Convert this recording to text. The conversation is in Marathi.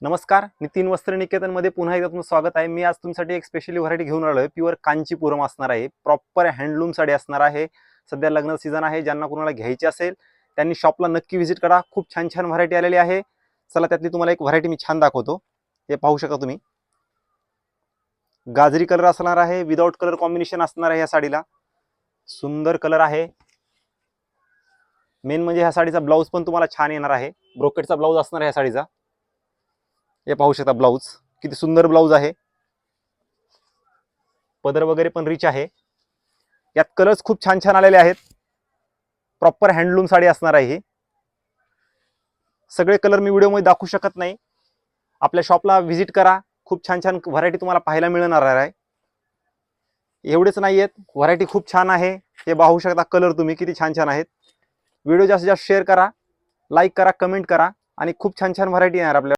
नमस्कार, नितीन वस्त्र निकेतनमध्ये पुन्हा एकदा तुमचं स्वागत आहे. मी आज तुमच्यासाठी एक स्पेशली व्हरायटी घेऊन आलो आहे. प्युअर कांचीपुरम असणार आहे. प्रॉपर हँडलूम साडी असणार आहे. सध्या लग्न सीझन आहे. ज्यांना कोणाला घ्यायची असेल त्यांनी शॉपला नक्की व्हिजिट करा. खूप छान छान व्हरायटी आलेली आहे. चला त्यातली तुम्हाला एक व्हरायटी मी छान दाखवतो. हे पाहू शकता तुम्ही. गाजरी कलर असणार आहे. विदाउट कलर कॉम्बिनेशन असणार आहे या साडीला. सुंदर कलर आहे. मेन म्हणजे ह्या साडीचा ब्लाऊज पण तुम्हाला छान येणार आहे. ब्रोकेटचा ब्लाऊज असणार आहे या साडीचा. हे पाहू शकता ब्लाऊज किती सुंदर ब्लाऊज आहे. पदर वगैरे पण रिच आहे. यात कलर्स खूप छान छान आलेले आहेत. प्रॉपर हँडलूम साडी असणार आहे ही. सगळे कलर मी व्हिडिओमध्ये दाखवू शकत नाही. आपल्या शॉपला व्हिजिट करा. खूप छान छान व्हरायटी तुम्हाला पाहायला मिळणार आहे. एवढेच नाही आहेत, व्हरायटी खूप छान आहे. हे पाहू शकता कलर तुम्ही किती छान छान आहेत. व्हिडिओ जास्तीत जास्त शेअर करा, लाईक करा, कमेंट करा आणि खूप छान छान व्हरायटी येणार आपल्या